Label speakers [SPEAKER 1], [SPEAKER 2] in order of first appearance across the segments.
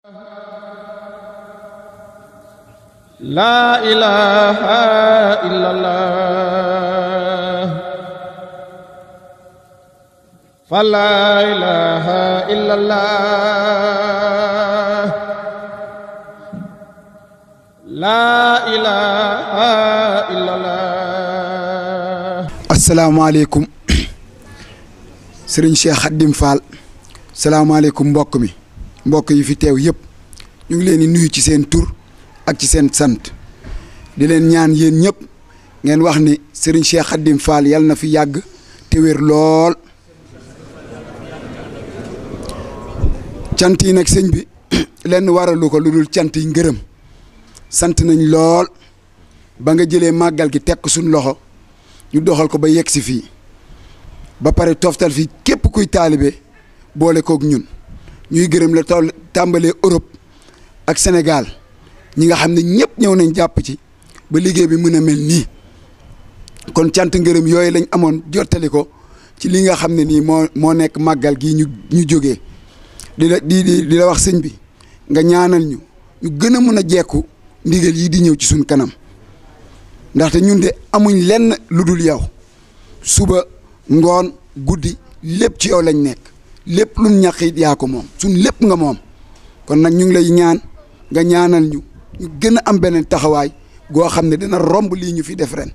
[SPEAKER 1] La ilaha illallah fa la ilaha illallah la ilaha illallah.
[SPEAKER 2] asalaamaaleykum Serigne Cheikh Khadim Fall salaamaaleykum mbokk mi mbokk yi fi teew yëpp ñu ngi leen di nuyu ci seen tur ak ci seen sant di leen ñaan yéen ñëpp ngeen wax ni Serigne Cheikh Khadim Fall yàlla na fi yàgg te wér lool. cant yi nag sëñ bi lenn waralu ko lu dul cant yi ngërëm sant nañ lool ba nga jëlee màggal gi teg ko suñ loxo ñu doxal ko ba yegg si fii ba pare toftal fi képp kuy taalibe boole kook ñun ñuy gërëm la toll tàmbalee Europe ak Sénégal ñi nga xam ne ñëpp ñëw nañ jàpp ci ba liggéey bi mën a mel nii kon cant ngërëm yooyu lañ amoon jottali ko ci li nga xam ne nii moo nekk màggal gii ñu jógee di la wax sëñ bi nga ñaanal ñu gën a mën a jekku ndigal yi di ñëw ci suñ kanam ndaxte ñun de amuñ lenn lu dul yow suba ngoon guddi lépp ci yow lañ nekk lépp luñ ñàq it yaa ko moom suñ lépp nga moom kon nag ñu ngi lay ñaan nga ñaanal ñu gën a am beneen taxawaay goo xam ne dina romb lii ñu fi def ren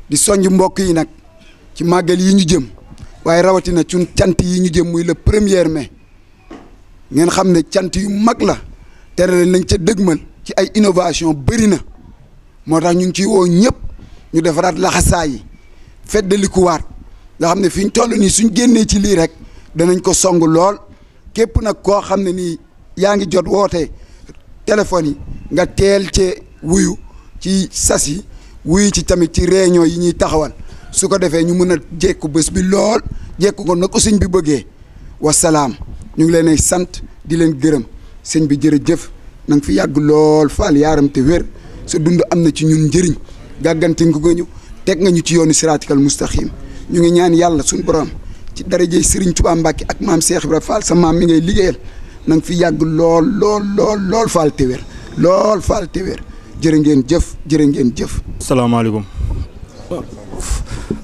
[SPEAKER 2] di soññ mbokk yi nag ci màggal yi ñu jëm waaye rawatina suñ cant yi ñu jëm muy le 1er mai ngeen xam ne cant yu mag la tere nañ ca dëgmal ci ay innovation bëri na moo tax ñu ngi ciy woo ñëpp ñu defaraat laxasaay yi feddalikuwaat nga xam ne fi ñu toll nii suñ génnee ci lii rek danañ ko song lool képp nag koo xam ne nii yaa ngi jot woote téléphone yi nga teel cee wuyu ci sas yi wuyu ci tamit ci réunion yi ñuy taxawal su ko defee ñu mën a jekku bés bi lool jekku ko nag ko sëñ bi bëggee wasalaam ñu ngi leen ay sant di leen gërëm sëñ bi jërëjëf na nga fi yàgg lool faal yaaram te wér sa dund am na ci ñun njëriñ gàgganti nga ñu teg nga ñu ci yoonu siraatikal mustaqim ñu ngi ñaan yàlla suñu borom ci darajey Serigne Touba Mbacke ak maam Cheikh Ibrahima Fall sa maam mi ngay liggéeyal na nga fi yàgg lool faal te wér lool faal te wér jërë ngeen jëf jërë ngeen jëf.
[SPEAKER 3] salaamaaleykum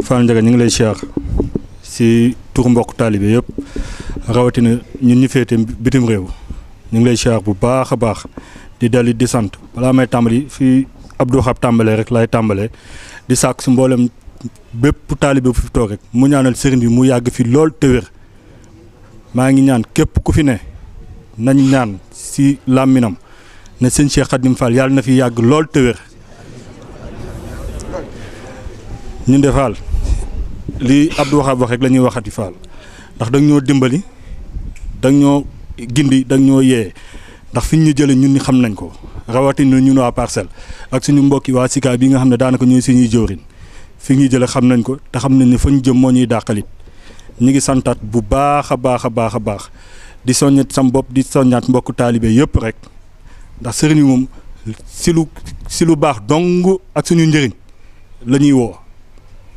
[SPEAKER 3] Fall Ndiaga ñu ngi lay siyaar si tur mbokk taalibe yëpp rawatina ñun ñu féete bitim réew ñu ngi lay siyaar bu baax a baax di dali di sant balaa may tàmbali fii Abdou Xab tàmbalee rek lay tàmbalee di sàkk si mboolem bépp taalibe bu fi toog rek mu ñaanal sëriñ bi mu yàgg fi lool te wér maa ngi ñaan képp ku fi ne nañ ñaan si làmminam ne sëñ Cheikh Khadim Fall yàlla na fi yàgg lool te wér ñun de Fall li Abdou Xab wax rek la ñuy waxati Fall ndax dañ ñoo dimbali dañ ñoo gindi dañ ñoo yee ndax fi ñu jëlee ñun ñi xam nañ ko rawatina ñun waa Parcelles ak suñu mbokki waa Sika bi nga xam ne daanaka ñooy suñuy jëwriñ fi ñu jëlee xam nañ ko te xam nañ ne fa ñu jëm moo ñuy dàqalit ñu ngi santaat bu baax a baax a baax a baax di soññat sam bopp di soññaat mbokku taalibe yëpp rek ndax sëriñ bi moom si lu baax dong ak suñu njëriñ la ñuy woo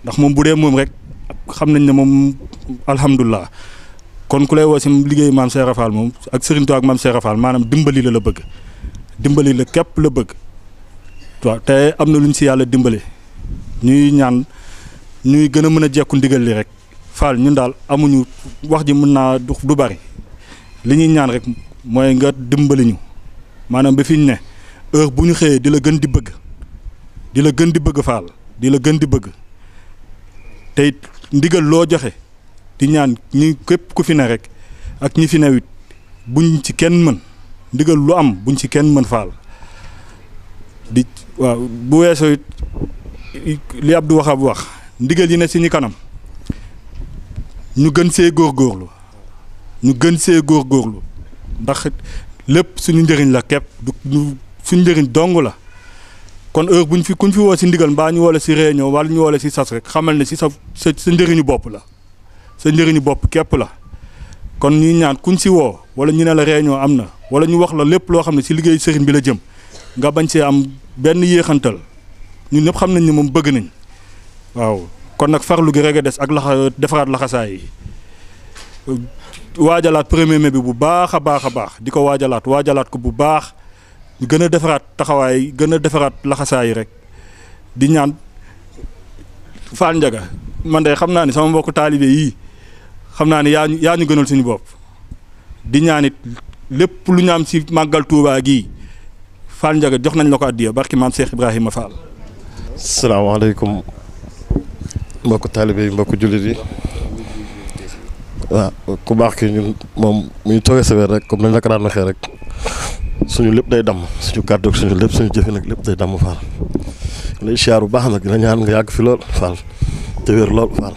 [SPEAKER 3] ndax moom bu dee moom rek xam nañ ne moom alhamdulilah kon ku lay woo si liggéeyu maam Cheikh Fall moom ak sëriñ Tuubaa ak maam Cheikh Fall maanaam dimbali la bëgg dimbali la képp la bëgg waaw te am na lu ñu si yàlla dimbale ñuy ñaan ñuy gën a mën a jekku ndigal li rek Fall ñun daal amuñu wax ji mën naa du bari li ñuy ñaan rek mooy nga dimbali ñu maanaam ba fi ñu ne heure bu ñu xëyee di la gën di bëgg Fall di la gën di bëgg te it ndigal loo joxe di ñaan ñi képp ku fi ne rek ak ñi fi newit buñ ci kenn mën ndigal lu am buñ ci kenn mën Fall di waaw bu weesoo it li Abdou Wahab wax ndigal yi ne si ñi kanam ñu gën see góorgóorlu ndax lépp suñu njëriñ la képp du suñu njëriñ dong la kon heure kuñ fi woo si ndigal mbaa ñu woo la si réunion wala ñu woo la si sas rek xamal ne si sa njëriñu bopp la sa njëriñu bopp képp la kon ñuy ñaan kuñ si woo wala ñu ne la réunion am na wala ñu wax la lépp loo xam ne si liggéey sëriñ bi la jëm nga bañ see am benn yéexantal ñun ñëpp xam nañ ne moom bëgg nañ waaw kon nag farlu gi rek a des ak defaraat laxasaay yi waajalaat premier mai bi bu baax a baax di ko waajalaat ko bu baax ñu gën a defaraat taxawaay gën a defaraat laxasaay rek di ñaan Fall Ndiaga man de xam naa ni sama mbokku taalibe yii xam naa ni yaa ñu gënal suñu bopp di ñaan it lépp lu ñu am si màggal Touba gii Fall Ndiaga jox nañ la ko addiya barki maam Cheikh Ibrahima Fall.
[SPEAKER 4] salaamaaleykum mbokku taalibe yi mbokku jullit yi waaw ku baax ki ñun moom mu ñu toogee sa weer rek comme nañ la ko daan waxee rek suñu lépp day damm suñu kàddu ak suñu lépp suñu jëfe nag lépp day damm Fall lay siyaar bu baax nag la ñaan nga yàgg fi lool Fall te wér lool Fall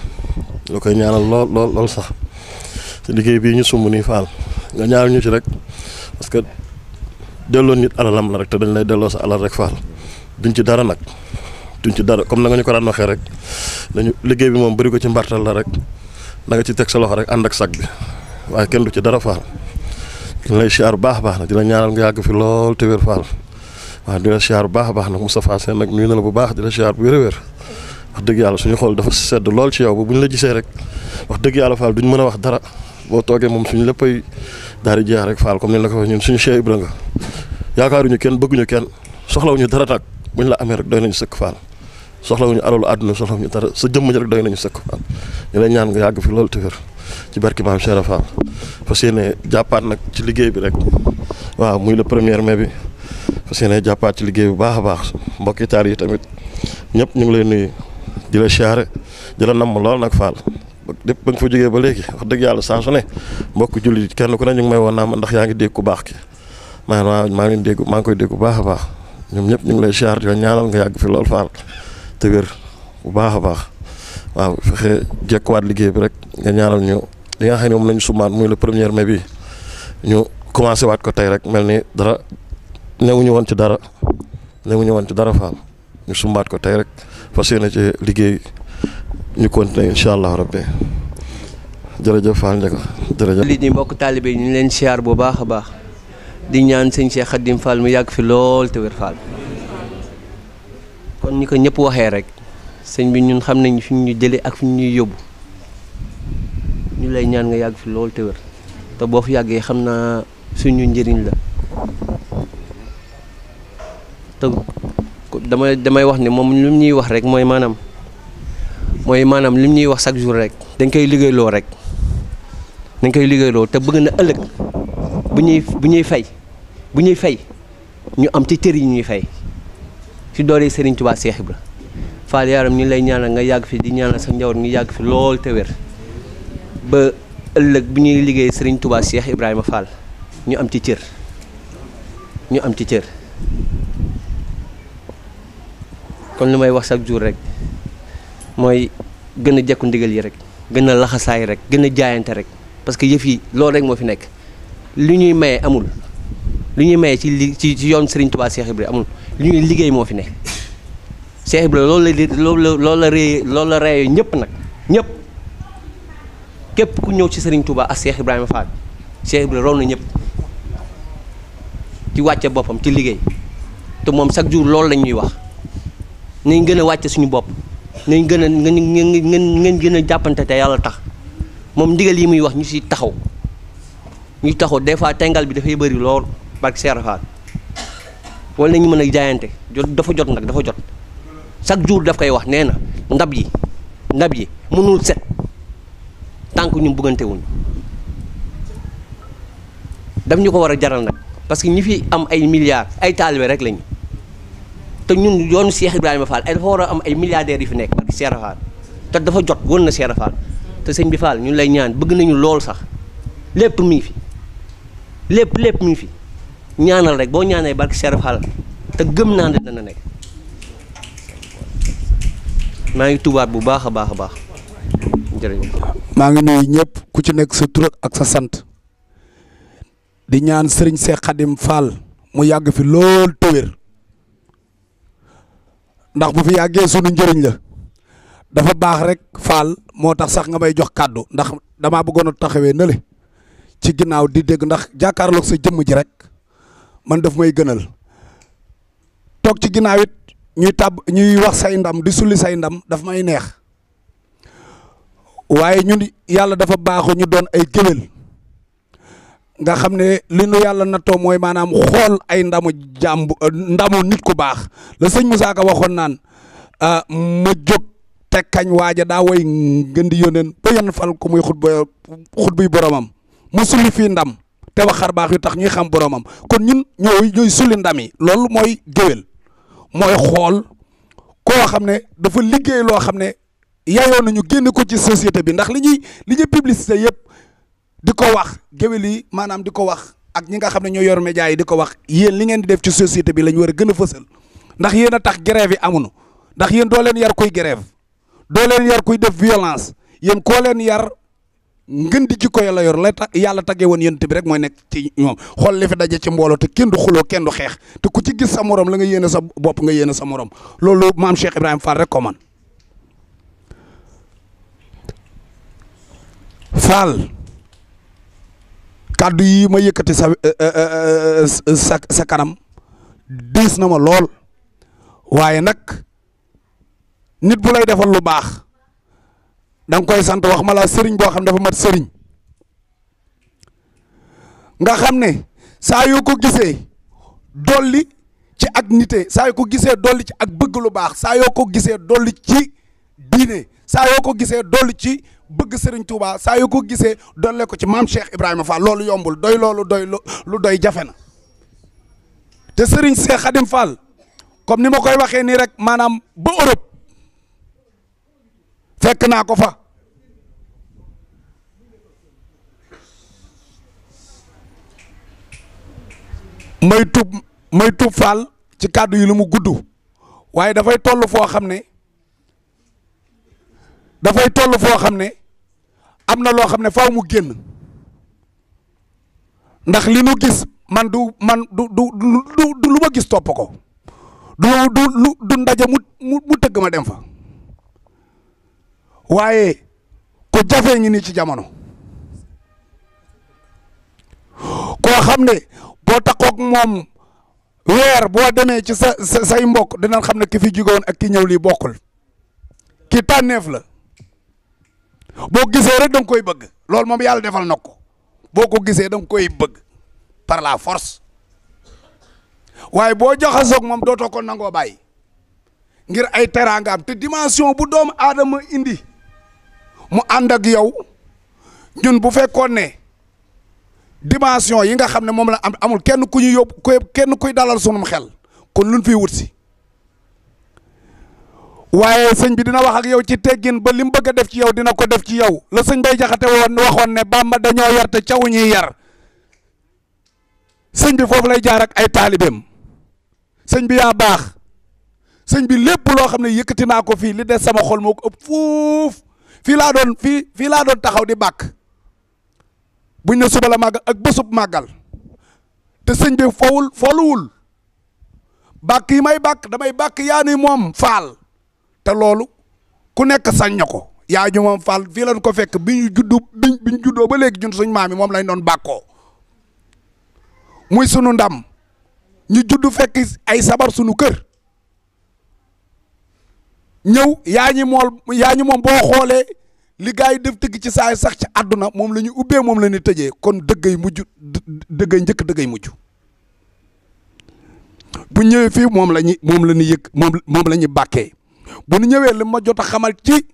[SPEAKER 4] la koy ñaanal lool sax te liggéey bii ñu sumb nii Fall nga ñaanal ñu ci rek parce que delloo nit alalam la rek te dañ lay delloo sa alal rek Fall duñ ci dara nag duñ ci dara comme na nga ñu ko daan waxee rek dañu liggéey bi moom bëri ko ci mbartal la rek da nga ci teg sa loxo rek ànd ak sag bi waaye kenn du ci dara Fall ñu lay siyaar bu baax nag di la ñaanal nga yàgg fi lool te wér Fall waaw di la siyaar bu baax nag Moustapha Sène nag nuyu na la bu baax di la siyaar bu wér wax dëgg yàlla suñu xool dafa sedd lool ci yow ba bu ñu la gisee rek wax dëgg yàlla Fall duñ mën a wax dara boo toogee moom suñu léppay daal di jeex rek Fall comme ni la ko waxee ñun suñu Cheikh Ibra nga yaakaaruñu kenn bëgguñu kenn soxlawuñu dara nag buñ la amee rek doy nañu sëkk Fall soxlawuñu alalu àdduna soxlawuñu dara sa jëmm ji rek doy nañu sëkk Fall ñu lay ñaan nga yàgg fi loolu te wér ci barki maam Cheikh Fall fas yéene jàppaat nag ci liggéey bi rek waaw muy le premier mai bi fas yéene jàppaat ci liggéey bu baax a baax mbokki taal yi tamit ñëpp ñu ngi lay nuyu di la siyaare di la namm lool nag Fall lépp ba nga fa jógee ba léegi wax dëgg yàlla saa su ne mbokk jullit kenn ku ne ñu ngi may woon naa ma ndax yaa ngi dégg ku baax ki maa ngi koy dégg bu baax a baax ñoom ñëpp ñu ngi lay siyaar di la ñaanal nga yàgg fi lool Fall te wér bu baax a baax waaw fexe jekkuwaat liggéey bi rek nga ñaanal ñu li nga xam ne moom lañu summaat muy le premier mai bi ñu commencé waat ko tey rek mel ni dara newuñu woon ci dara Fall ñu sumbaat ko tey rek fas yéene ci liggéey ñu continuer incha allah rabbi jërëjëf Fall Ndiaga jërëjëf.
[SPEAKER 5] lii di mbokk taalibe ñu leen siyaar bu baax a baax di ñaan sëñ Cheikh Khadim Fall mu yàgg fi lool te wér Fall kon ñi ko ñëpp waxee rek sëñ bi ñun xam nañ fi ñu jëlee ak fi ñuy yóbbu ñu lay ñaan nga yàgg fi lool te wér te boo fi yàggee xam naa suñu njëriñ la te damay wax ne moom lu ñuy wax rek mooy maanaam li ñuy wax chaque jour rek dañ koy liggéeyloo te bëgg na ëllëg bu ñuy fay ñu am ci cër yi ñuy fay ci doole Serigne Touba Cheikh Ibra Fall yaram ñu lay ñaanal nga yàgg fi di ñaanal sa njaboot ñu yàgg fi lool te wér ba ëllëg bu ñuy liggéey Serigne Touba Cheikh Ibrahima Fall ñu am ci cër kon li may wax chaque jour rek mooy gën a jekku ndigal yi rek gën a laxasaay rek gën a jaayante rek parce que yëf yi loolu rek moo fi nekk li ñuy maye amul li ñuy maye ci yoon Serigne Touba Cheikh Ibra amul li ñuy liggéey moo fi nekk Cheikh Ibra loolu la reyee ñëpp nag ñëpp képp ku ñëw ci Serigne Touba ak Cheikh Ibrahima Fall Cheikh Ibra raw na ñëpp ci wàcce boppam ci liggéey te moom chaque jour loolu la ñuy wax nañ gën a wàcce suñu bopp nañ gën a ngeen gën a jàppante te yàlla tax moom ndigal yi muy wax ñu si taxaw des fois tengal bi dafay bëri lool barke Cheikh Fall wala nañu mën a jaayante dafa jot nag dafa jot chaque jour daf koy wax nee na ndab yi mënul set tant que ñu bëggante wuñ daf ñu ko war a jaral nag parce que ñi fi am ay milliards ay taalibe rek lañu te ñun yoonu Cheikh Ibrahima Fall dafa war a am ay milliardaires yi fi nekk barke Cheikh Fall te dafa jot woon na Cheikh Fall te sëñ bi Fall ñun lay ñaan bëgg nañu lool sax lépp mi ngi fi lépp mi ngi fi ñaanal rek boo ñaanee barke Cheikh Fall te gëm naa ne dana nekk maa ngi tubaat bu baax a baax jërëjëf.
[SPEAKER 2] maa ngi nuyu ñëpp ku ci nekk sa tur ak sa sant di ñaan Serigne Cheikh Khadim Fall mu yàgg fi lool te wér ndax bu fi yàggee sunu njëriñ la dafa baax rek Fall moo tax sax nga may jox kàddu ndax damaa bëggoon a taxawee nële ci ginnaaw di dégg ndax jàkkaarloog sa jëmm ji rek man daf may gënal toog ci ginnaaw it ñuy wax say ndam di sulli say ndam daf may neex waaye ñun yàlla dafa baaxoo ñu doon ay géwél
[SPEAKER 6] nga xam ne li nu yàlla nattoo mooy maanaam xool ay ndamu ndamu nit ku baax la sëñ Moussa Ka waxoon naan ma jóg te kañ waaja daa way ngën di yóneen ba yan fal ko muy xutbuy boromam ma sulli fii ndam te wax xar baax yu tax ñuy xam boromam kon ñun ñooy sulli ndam yi loolu mooy géwél mooy xool koo xam ne dafa liggéey loo xam ne yayoo nañu génne ko ci société bi ndax li ñuy publicité yëpp di ko wax géwél yi maanaam di ko wax ak ñi nga xam ne ñoo yor média yi di ko wax yéen li ngeen di def ci société bi la ñu war a gën a fësal ndax yéen a tax grève yi amuñu ndax yéen doo leen yar kuy grève doo leen yar kuy def violence yéen koo leen yar ngën di jikko la yor la yàlla taggee woon yéen bi rek mooy nekk ci ñoom xool li fi daje ci mbooloo te kenn du xuloo kenn du xeex te ku ci gis sa morom la nga yéene sa bopp nga yéene sa morom loolu maam Cheikh Ibrahima Fall rek ko man Fall kàddu yi ma yëkkati sa kanam diis na ma lool waaye nag nit bu lay defal lu baax da nga koy sant wax ma la sëriñ boo xam ne dafa mat sëriñ nga xam ne saa yoo ko gisee dolli ci ak nite saa yoo ko gisee dolli ci ak bëgg lu baax saa yoo ko gisee dolli ci diine saa yoo ko gisee dolli ci bëgg sëriñ Touba saa yoo ko gisee dolle ko ci maam Cheikh Ibrahima Fall loolu yombul doy loolu doy lu doy jafe na te sëriñ Cheikh Khadim Fall comme ni ma koy waxee nii rek maanaam ba Europe fekk naa ko fa may tub Fall ci kàddu yi lu mu gudd waaye dafay toll foo xam ne am na loo xam ne faaw mu génn ndax li nu gis man du lu ma gis topp ko du ndaje mu tëgg ma dem fa waaye ku jafee ngi nii ci jamono koo xam ne boo takkook moom weer boo demee ci say mbokk dinañ xam ne ki fi jóge woon ak ki ñëw lii bokkul ki tànneef la boo gisee rek da nga koy bëgg loolu moom yàlla defal na ko boo ko gisee da nga koy bëgg par la force waaye boo jaxasoog moom dootoo ko nangoo bàyyi ngir ay teraangaam te dimension bu doomu aadama indi mu ànd ak yow ñun bu fekkoon ne dimension yi nga xam ne moom la amul kenn ku ñu yóbbu kenn kuy dalal sunum xel kon luñ fiy wut si waaye sëñ bi dina wax ak yow ci teggin ba li mu bëgg a def ci yow dina ko def ci yow la sëñ bay jaxate waxoon ne Bàmba dañoo yar te caw ñuy yar sëñ bi foofu lay jaar ak ay taalibeem sëñ bi yaa baax sëñ bi lépp loo xam ne yëkkati naa ko fii li des sama xol moo ko ëpp fuuf fii laa doon taxaw di bàkk buñ ne suba la màggal ak bésub màggal te sëñ bi foluwul bàkk yi may bàkk damay bàkk yaa ni moom Faal te loolu ku nekk sañ na ko yaa ñu moom Faal fii lañ ko fekk bi ñu juddoo ba léegi ñun suñ maam yi moom lañ doon bàkkoo muy sunu ndam ñu judd fekk ay sabar sunu kër ñëw yaa ñi moom boo xoolee li gars yi def tëgg ci saay sax ci àdduna moom la ñu ubbee moom la ñu tëjee kon dëggay mujj dëggay njëkk dëggay mujj bu ñëwee fii moom la ñu bàkkee bu ñu ñëwee li ma jot a xamal ci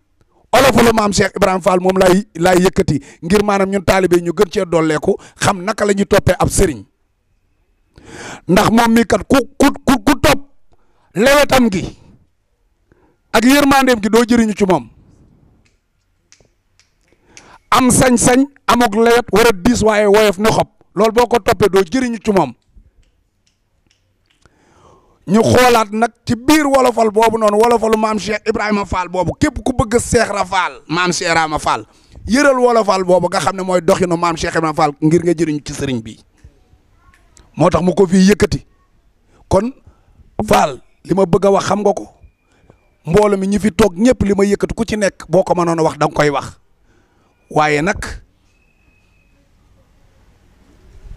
[SPEAKER 6] olofu la maam Cheikh Ibrahima Fall moom laay yëkkati ngir maanaam ñun taalibe ñu gën cee dolleeku xam naka la ñuy toppee ab sëriñ ndax moom mii kat ku topp lewetam gi ak yërmandeem gi doo jëriñu ci moom am sañ-sañ amok lewet war a diis waaye woyof ne xob loolu boo ko toppee doo jëriñu ci moom ñu xoolaat nag ci biir wolofal boobu noonu wolofalu maam Cheikh Ibrahima Fall boobu képp ku bëgg Cheikh Ra Fall maam Cheikh Ibrahima Fall yëral wolofal boobu nga xam ne mooy doxinu maam Cheikh Ibrahima Fall ngir nga jëriñu ci sëriñ bi moo tax mu ko fii yëkkati kon Fall li ma bëgg a wax xam nga ko mbooloo mi ñi fi toog ñëpp li ma yëkkati ku ci nekk boo ko mënoon a wax da nga koy wax waaye nag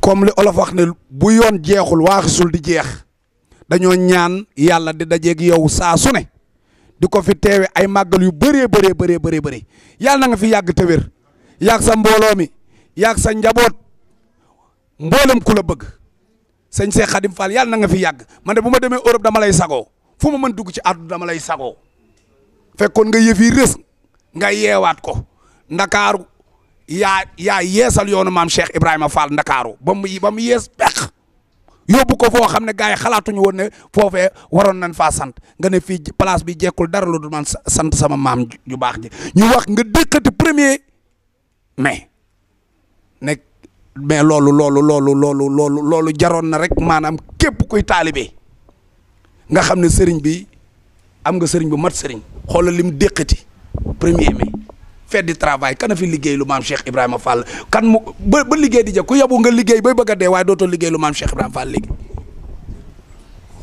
[SPEAKER 6] comme li olof wax ne bu yoon jeexul waaxisul di jeex dañoo ñaan yàlla di dajeeg yow saa su ne di ko fi teewe ay màggal yu bëree yàlla na nga fi yàgg te wér yàgg sa mbooloo mi yàgg sa njaboot mboolem ku la bëgg sëñ Cheikh Khadim Fall yàlla na nga fi yàgg man de bu ma demee Europe dama lay sagoo fu ma mën dugg ci àdduna dama lay sagoo fekkoon nga yëf yi rës nga yeewaat ko ndakaaru yaa yeesal yoonu maam Cheikh Ibrahima Fall ndakaaru ba mu yees peq yóbbu ko foo xam ne gars yi xalaatuñu woon ne foofee waroon nañ faa sant nga ne fii place bi jekkul dara lu dul man sant sama maam ju baax ji ñu wax nga dëkkati 1er mai nekk mais loolu jaroon na rek maanaam képp kuy taalibe nga xam ne sëriñ bi am nga sëriñ bu mat sëriñ xoolal lim dëkkati 1er mai fête du travail kana fi liggéey lu maam Cheikh Ibrahima Fall kan mu ba liggéey di jëkk ku yabu nga liggéey bay bëgg a dee waaye dootoo liggéey lu maam Cheikh Ibrahima Fall léegi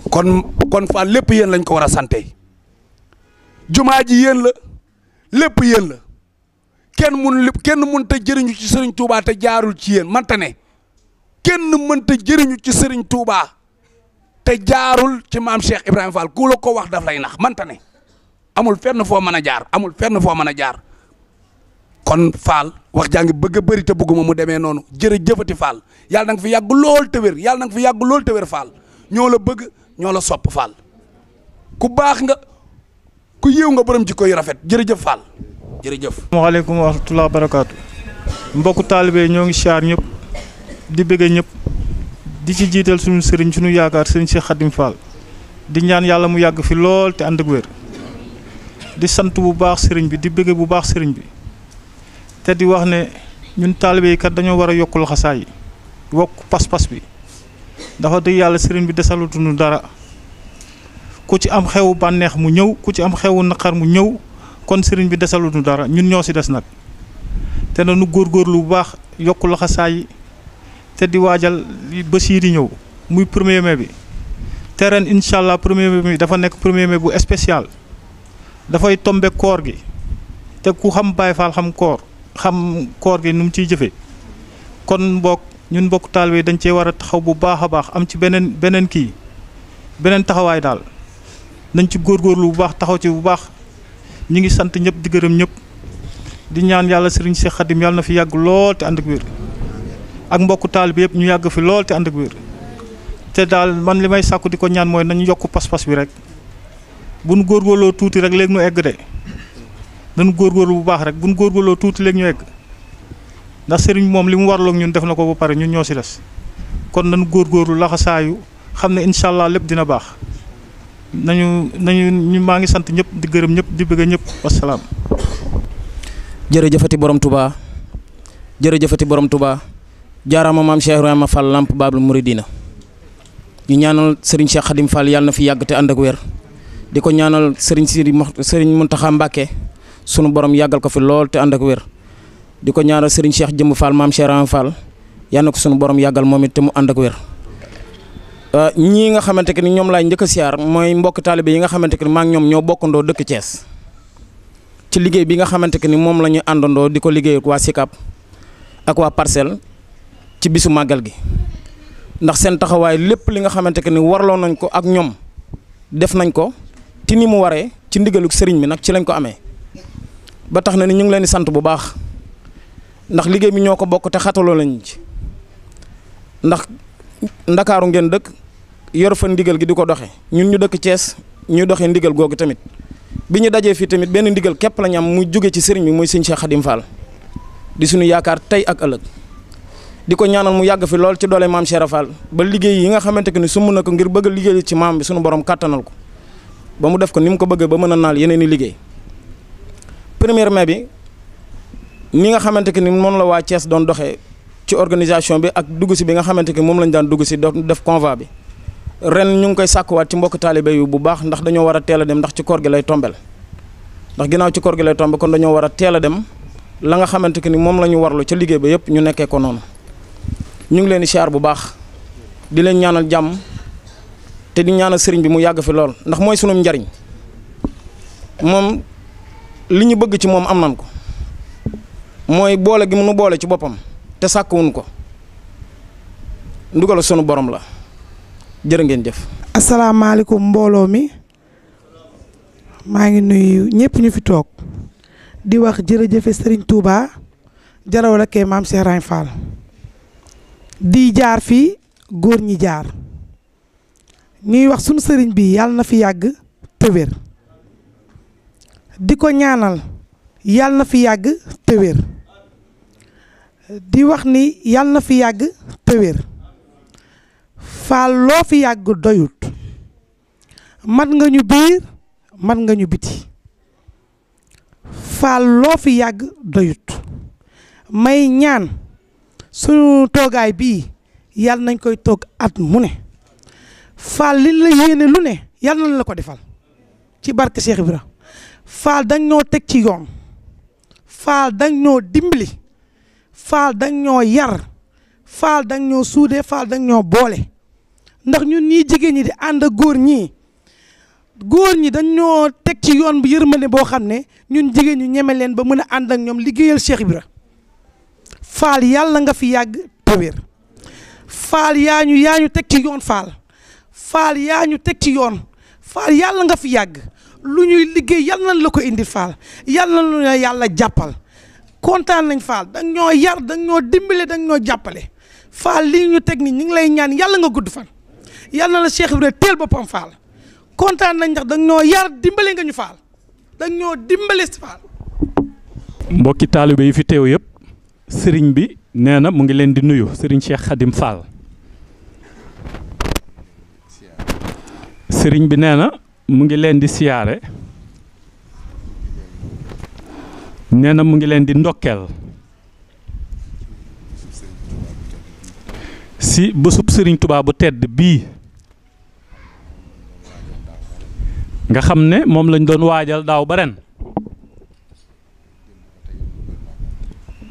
[SPEAKER 6] kon Fall lépp yéen lañ ko war a sante jumaa ji yéen la lépp yéen la kenn mënta jëriñu ci Serigne Touba te jaarul ci yéen manta ne kenn mënta jëriñu ci Serigne Touba te jaarul ci maam Cheikh Ibrahima Fall ku la ko wax daf lay nax manta ne amul fenn foo mën a jaar amul fenn foo mën a jaar kon Fall wax jaa ngi bëgg a bëri te bëgguma mu demee noonu jërëjëfati Fall yàlla na nga fi yàgg lool te wér yàlla na nga fi yàgg lool te wér Fall ñoo la bëgg ñoo la sopp Fall ku baax nga ku yiw nga borom jikko yu rafet jërëjëf Fall jërëjëf.
[SPEAKER 7] asalaamaaleykum wa rahmatulah barakaatu mbokku taalibe ñoo ngi siyaar ñëpp di bëgg ñëpp di ci jiital suñu sëriñ suñu yaakaar sëriñ Cheikh Khadim Fall di ñaan yàlla mu yàgg fi lool te ànd ak wér di sant bu baax sëriñ bi di bëgg bu baax sëriñ bi. te di wax ne ñun taalibe yi kat dañoo war a yokk laxasaay yi wokk pas-pas bi dafa dëgg yàlla sëriñ bi desalutuñu dara ku ci am xewu bànneex mu ñëw ku ci am xewu naqar mu ñëw kon sëriñ bi desalutuñu dara ñun ñoo si des nag te na nu góorgóorlu bu baax yokk laxasaay yi te di waajal bés yi di ñëw muy 1er mai bi te ren incha allah 1er mai bi dafa nekk 1er mai bu spécial dafay tombe koor gi te ku xam Baye Fall xam koor gi nu mu ciy jëfee kon ñun mbokk taalibe dañ cee war a taxaw bu baax a baax am ci beneen taxawaay daal nañ ci góorgóorlu bu baax taxaw ci bu baax ñi ngi sant ñëpp di gërëm ñëpp di ñaan yàlla sëriñ Cheikh Khadim yàlla na fi yàgg lool te ànd ak wér ak mbokku taalibe yëpp ñu yàgg fi lool te ànd ak wér te daal man li may sàkku di ko ñaan mooy nañu yokk pas-pas bi rek bu nu góorgóorloo tuuti rek léegi nu egg de. dañu góorgóorlu bu baax rek bu ñu góorgóorloo tuuti léegi ñu egg ndax sëriñ moom li mu warloog ñun def na ko ba pare ñun ñoo si des kon nañu góorgóorlu laxasaayu xam ne incha allah lépp dina baax nañu maa ngi sant ñëpp di gërëm ñëpp di bëgg ñëpp wasalaam.
[SPEAKER 8] jërëjëfati borom Touba jërëjëfati borom Touba jaaraama maam Cheikh Ibrahima Fall Lamp Babul Mouridina ñu ñaanal sëriñ Cheikh Khadim Fall yàlla na fi yàgg te ànd ak wér di ko ñaanal sëriñ Mountakha Mbacké sunu borom yàggal ko fi lool te ànd ak wér di ko ñaanal Serigne Cheikh Jëmb Fall maam Cheikh Ibrahima Fall yal na ko sunu borom yàggal moom it te mu ànd ak wér. ñii nga xamante ni ñoom laay njëkk a siyaar mooy mbokk taalibe yi nga xamante ni maa ngi ñoom ñoo bokkandoo dëkk Thiès ci liggéey bi nga xamante ni moom la ñu àndandoo di ko liggéey ak waa SICAP ak waa Parcelles ci bisu màggal gi ndax seen taxawaay lépp li nga xamante ni warloo nañ ko ak ñoom def nañ ko ti ni mu waree ci ndigaluk sëriñ bi nag ci lañ ko amee. ba tax na ni ñu ngi leen di sant bu baax ndax liggéey bi ñoo ko bokk te xataloo lañ ci ndax ndakaaru ngeen dëkk yor fa ndigal gi di ko doxe ñun ñu dëkk Thiès ñuy doxee ndigal googu tamit bi ñu dajee fii tamit benn ndigal képp lañ am muy jóge ci sëriñ bi muy sëñ Cheikh Khadim Fall di suñu yaakaar tey ak ëllëg di ko ñaanal mu yàgg fi lool ci doole maam Cheikh Fall ba liggéey yi nga xamante ni sumb na ko ngir bëgg a liggéey ci maam bi suñu borom kàttanal ko ba mu def ko ni mu ko bëggee ba mën a naal yeneen i liggéey 1er mai bi ni nga xamante ni moom la waa Thiès doon doxee ci organisation bi ak dugg si bi nga xamante ni moom lañ daan dugg si def convoi bi ren ñu ngi koy sàkkuwaat ci mbokk taalibe yu bu baax ndax dañoo war a teel a dem ndax ci koor gi lay tombel ndax ginnaaw ci koor gi lay tombe kon dañoo war a teel a dem la nga xamante ni moom la ñu warlu ca liggéey ba yëpp ñu nekkee ko noonu ñu ngi leen di siyaar bu baax di leen ñaanal jàmm te di ñaanal sëriñ bi mu yàgg fi lool ndax mooy sunum njariñ moom li ñu bëgg ci moom am nan ko mooy boole gi mu nu boole ci boppam te sàkkuwun ko ndugal sunu borom la jërë ngeen jëf.
[SPEAKER 9] asalaamaaleykum mbooloo mi maa ngi nuyu ñëpp ñu fi toog di wax jërëjëfe Serigne Touba jaraw la kee maam Cheikh Ibrahima Fall di jaar fii góor ñi jaar ñuy wax sunu sëriñ bi yàlla na fi yàgg te wér di ko ñaanal yàlla na fi yàgg te wér di wax ni yàlla na fi yàgg te wér Fall loo fi yàgg doyut mat nga ñu biir mat nga ñu biti Fall loo fi yàgg doyut may ñaan sunu toogaay bii yàlla nañ koy toog at mu ne Fall liñ la yéene lu ne yàlla nañ la ko defal ci barke Cheikh Ibra Fall dañ ñoo teg ci yoon Fall dañ ñoo dimbali Fall dañ ñoo yar Fall dañ ñoo suude Fall dañ ñoo boole ndax ñun ñii jigéen ñi di ànd ak góor ñi dañ ñoo teg ci yoon bu yërmande boo xam ne ñun jigéen ñu ñeme leen ba mën a ànd ak ñoom liggéeyal Cheikh Ibra Fall yàlla nga fi yàgg te wér Fall yaa ñu teg ci yoon Fall yaa ñu teg ci yoon Fall yàlla nga fi yàgg lu ñuy liggéey yàlla nañ la ko indi Fall yàlla nañ la yàlla jàppal kontaan nañ Fall dañ ñoo yar dañ ñoo dimbale dañ ñoo jàppale Fall lii ñu teg ni ñu ngi lay ñaan yàlla nga gudd fan yàlla na la Cheikh Ibra teel boppam Fall kontaan nañ ndax dañ ñoo yar dimbale nga ñu Fall dañ ñoo dimbale si Fall.
[SPEAKER 10] mbokki taalibe yi fi teew yëpp sëriñ bi nee na mu ngi leen di nuyu sëriñ Cheikh Khadim Fall sëriñ bi nee na mu ngi leen di siyaare nee na mu ngi leen di ndokkeel si bésub sëriñ Touba bu tedd bii nga xam ne moom lañ doon waajal daaw ba ren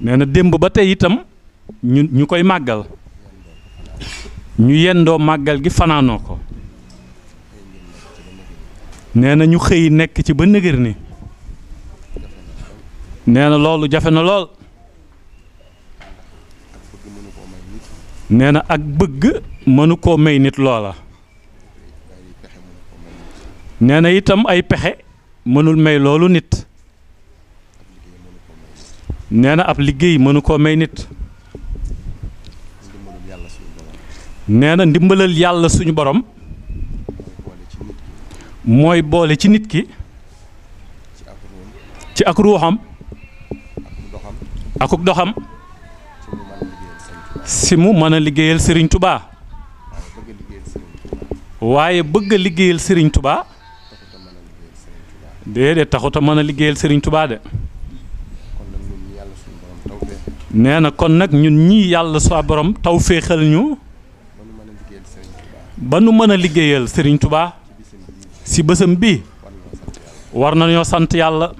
[SPEAKER 10] nee na démb ba tey itam ñu koy màggal ñu yendoo màggal gi fanaanoo ko nee na ñu xëy nekk ci ba nëgër ni nee na loolu jafe na lool nee na ak bëgg mënu koo may nit loola nee na itam ay pexe mënul may loolu nit nee na ab liggéey mënu koo may nit nee na ndimbalal yàlla suñu borom mooy boole ci nit ki ci ak ruuxam akuk doxam si mu mën a liggéeyal Serigne Touba waaye bëgg a liggéeyal Serigne Touba déedéet taxut a mën a liggéeyal Serigne Touba de nee na kon nag ñun ñii yàlla sa borom taw féexal ñu ba nu mën a liggéeyal Serigne Touba si bësam bi war nañoo sant yàlla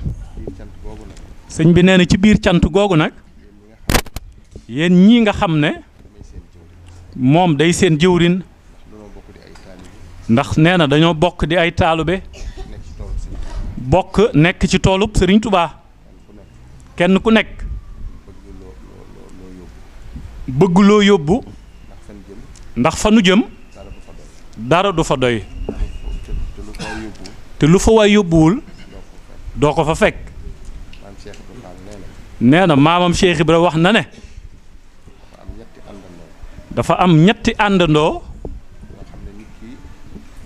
[SPEAKER 10] sëñ bi nee na ci biir cant googu nag yéen ñii nga xam ne moom day seen jëwrin ndax nee na dañoo bokk di ay taalube bokk nekk ci toolub Serigne Touba kenn ku nekk bëgg loo yóbbu ndax fa nu jëm dara du fa doy te lu fa waay yóbbuwul doo ko fa fekk nee na maamam Cheikh Ibra wax na ne dafa am ñetti àndandoo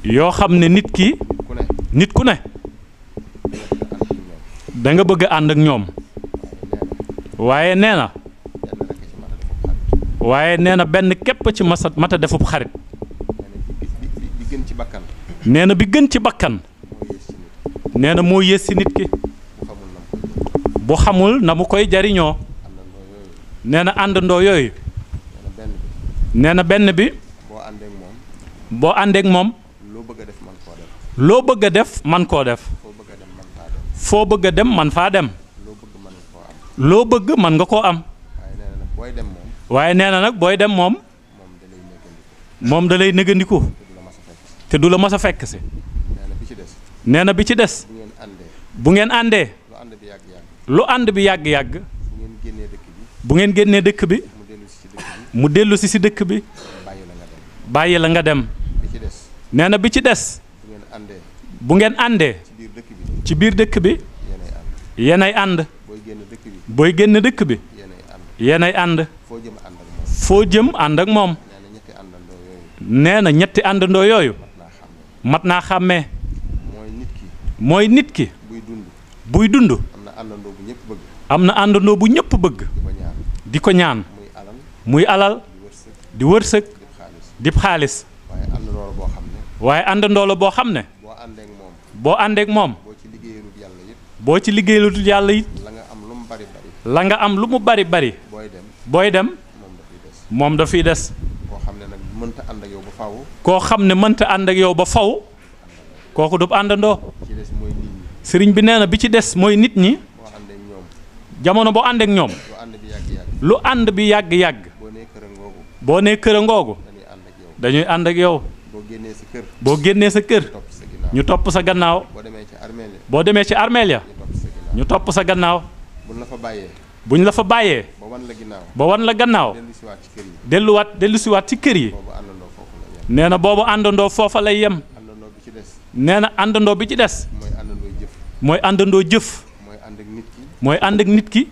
[SPEAKER 10] yoo xam ne nit ku ne da nga bëgg a ànd ak ñoom waaye nee na benn képp ci mata defub xarit nee na bi gën ci bakkan nee na moo yées ci nit ki bu xamul na mu koy jariñoo nee na àndandoo yooyu nee na benn bi boo àndeek moom loo bëgg a def man koo def foo bëgg a dem man faa dem loo bëgg man nga koo am waaye nee na nag booy dem moom da lay nëgëndiku te du la mas a fekk si nee na bi ci des bu ngeen àndee lu ànd bi yàgg-yàgg bu ngeen génnee dëkk bi mu dellu si dëkk bi bàyyi la nga dem nee na bi ci des bu ngeen àndee ci biir dëkk bi yéenay ànd booy génn dëkk bi yéenay ànd foo jëm ànd ak moom. nee na ñetti àndandoo yooyu. mat naa xàmmee. mooy nit ki. buy dund. am na àndandoo bu ñëpp bëgg. di ko ñaan. muy alal. di wërsëg. di xaalis. waaye àndandoo la boo xam ne. boo àndeek moom. boo ci liggéeyalul yàlla it. la nga am lu mu bari bari. booy dem. moom dafiy des. koo xam ne mënta ànd ak yow ba faw. kooku du àndandoo. sëriñ bi nee na bi ci des mooy nit ñi. jamono boo àndeek ñoom. lu ànd bi yàgg-yàgg. boo nee kër a ngoogu. dañuy ànd ak yow. boo génnee sa kër. ñu topp sa gannaaw. boo demee ci armeel ya. ñu topp sa gannaaw. buñ la fa bàyyee. ba wan la gannaaw. dellusiwaat ci kër yi. nee na boobu àndandoo foofa lay yem. nee na àndandoo bi ci des. mooy àndandoo jëf. mooy ànd ak nit ki.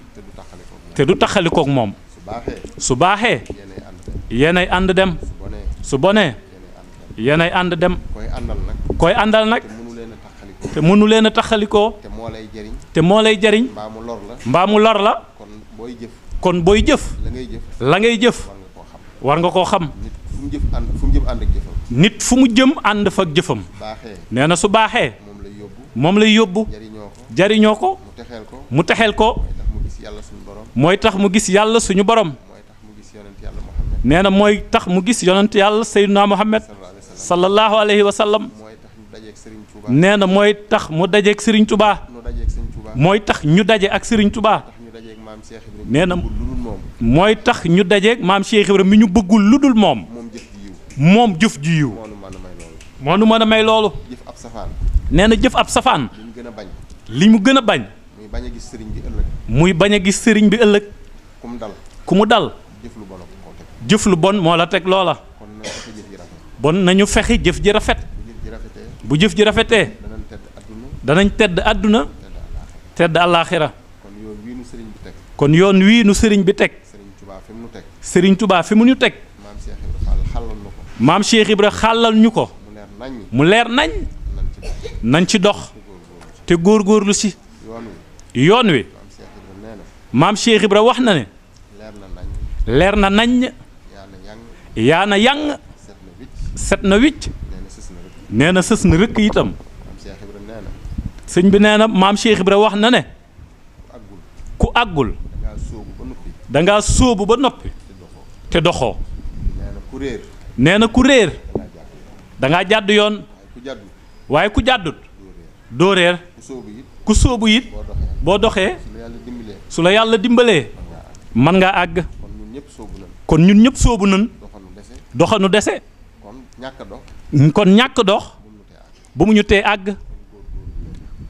[SPEAKER 10] te du taxalikook moom. su baaxee. yéenay ànd dem. su bonee. yéenay ànd dem. koy àndal nag. te mënu leen a taxalikoo. te moo lay jariñ. mbaa mu lor la. kon booy jëf. la ngay jëf. war nga koo xam. nit fu mu jëm ànd fa ak jëfam. nee na su baaxee. moom lay yóbbu. jariñoo ko. mu texeel ko. mooy tax mu gis yàlla suñu borom. nee na mooy tax mu gis yonent yàlla Seydina Muhammad sallallahu alayhi wa sallam. nee na mooy tax mu dajeeg Serigne Touba. mooy tax ñu daje ak Serigne Touba. nee na mooy tax ñu dajeeg maam Cheikh Ibrahima mi ñu bëggul lu dul moom. moom jëf ji yiw. moo nu mën a may loolu. nee na jëf ab safaan. li mu gën a bañ. muy bañ a gis sëriñ bi ëllëg. ku mu dal. jëf lu bon moo la teg loola. bon nañu fexe jëf ji rafet. bu jëf ji rafetee. danañ tedd àdduna. tedd àllaaxira. kon yoon wii nu sëriñ bi teg. sëriñ Touba fi mu ñu teg. maam Cheikh Ibra xàllal ñu ko. mu leer nañ. nañ ci dox. te góorgóorlu si. yoon wi. maam Cheikh Ibra wax na ne. leer na nañ. yaa na yang. set na wicc. nee na sës na rëkk itam. sëñ bi nee na maam Cheikh Ibra wax na ne. ku àggul. dangaa sóobu ba noppi. te doxoo. nee na ku réer. dangaa jàdd yoon. waaye ku jàddut. doo réer. ku sóobu it. boo doxee. su la yàlla dimbalee. mën ngaa àgg. kon ñun ñëpp sóobu nan. doxanu dese. kon ñàkk dox. bu mu ñu tee àgg.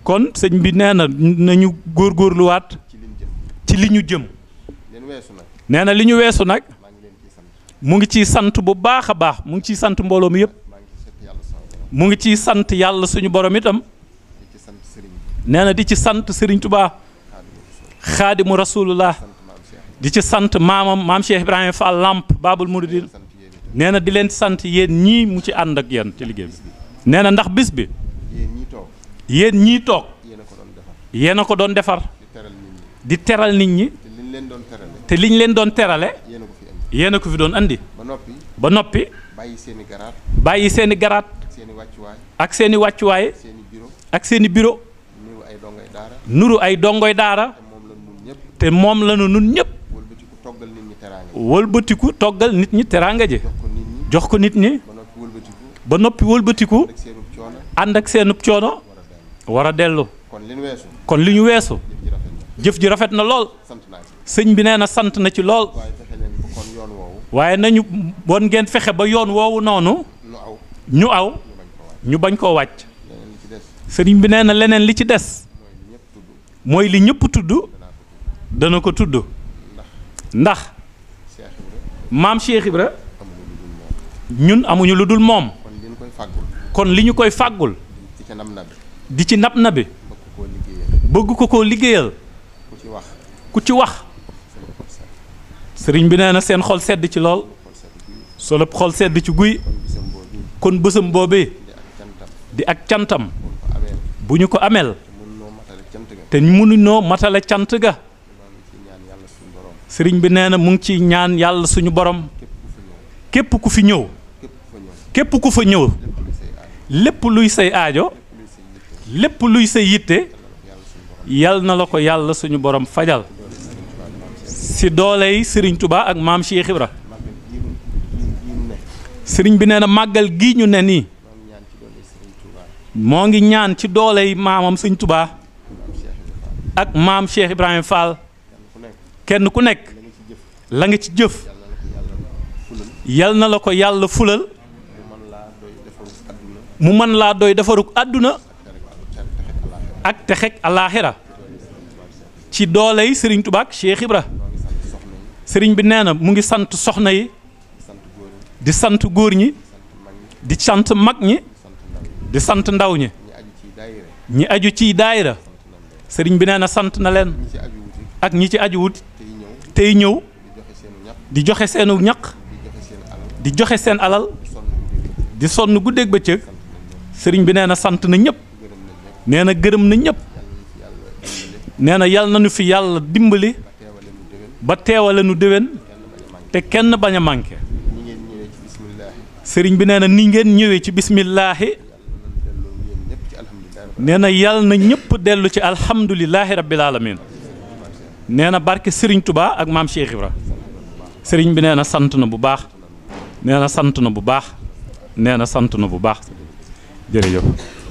[SPEAKER 10] kon sëñ bi nee na nañu góorgóorluwaat. ci li ñu jëm. nee na li ñu weesu nag. mu ngi ciy sant bu baax a baax mu ngi ciy sant mbooloo mi yëpp. mu ngi ciy sant yàlla suñu borom itam. nee na di ci sant Serigne Touba. xaadimu rasulullah. di ci sant maamam maam Cheikh Ibrahima Fall Lamp Babul Mouridine. nee na di leen sant yéen ñii mu ci ànd ak yéen ci liggéey bi. nee na ndax bis bi. yéen ñii toog. yéen a ko doon defar. di teral nit ñi. te liñ leen doon terale. yéen a ko fi doon andi. ba noppi. bàyyi seeni garaat. ak seeni wàccuwaay. ak seeni bureau. nuru ay dongoy daara. te moom la nu nun ñëpp. wëlbatiku toggal nit ñi teraanga ji. jox ko nit ñi. ba noppi wëlbatiku. ànd ak seenub coono. war a dellu. kon li ñu weesu. jëf ji rafet na lool. sëñ bi nee na sant na ci lool. waaye nañu bon ngeen fexe ba yoon woowu noonu. ñu aw. ñu bañ koo wàcc. sëriñ bi nee na leneen li ci des. mooy li ñëpp tudd. dana ko tudd. ndax. maam Cheikh Ibra. ñun amuñu lu dul moom. kon li ñu koy fàggul. di ci nab nabi. bëgg ko koo liggéeyal. ku ci wax. sëriñ bi nee na seen xol sedd ci lool solo xol sedd ci guy kon bësam boobee di ak cantam bu ñu ko ameel te mënuñoo matale cant ga sëriñ bi nee na mu ngi ci ñaan yàlla suñu borom képp ku fi ñëw képp ku fa ñëw lépp luy say aajo lépp luy say yitte yal na la ko yàlla suñu borom fajal si dooley sëriñ Touba ak maam Cheikh Ibra sëriñ bi nee na màggal gi ñu ne nii moo ngi ñaan ci dooley maamam sëriñ Touba ak maam Cheikh Ibrahima Fall kenn ku nekk la nga ci jëf yal na la ko yàlla fulal mu mën laa doy defarug àdduna ak texeg alaaxira ci dooley sëriñ Touba ak Cheikh Ibra sëriñ bi nee na mu ngi sant soxna yi di sant góor ñi di sant mag ñi di sant ndaw ñi ñi aju ciy daayira sëriñ bi nee na sant na leen ak ñi ci aju wut tey ñëw di joxe seenu ñaq di joxe seen alal di sonn guddeeg bëccëg sëriñ bi nee na sant na ñëpp nee na gërëm na ñëpp nee na yal nañu fi yàlla dimbali ba teewale nu déwén te kenn bañ a manqué sëriñ bi nee na ni ngeen ñëwee ci bismillaahi nee na yal na ñëpp dellu ci alhamdulilahi rabbil alamin nee na barke sëriñ Touba ak maam Cheikh Ibra sëriñ bi nee na sant na bu baax nee na sant na bu baax nee na sant na bu baax jërëjëf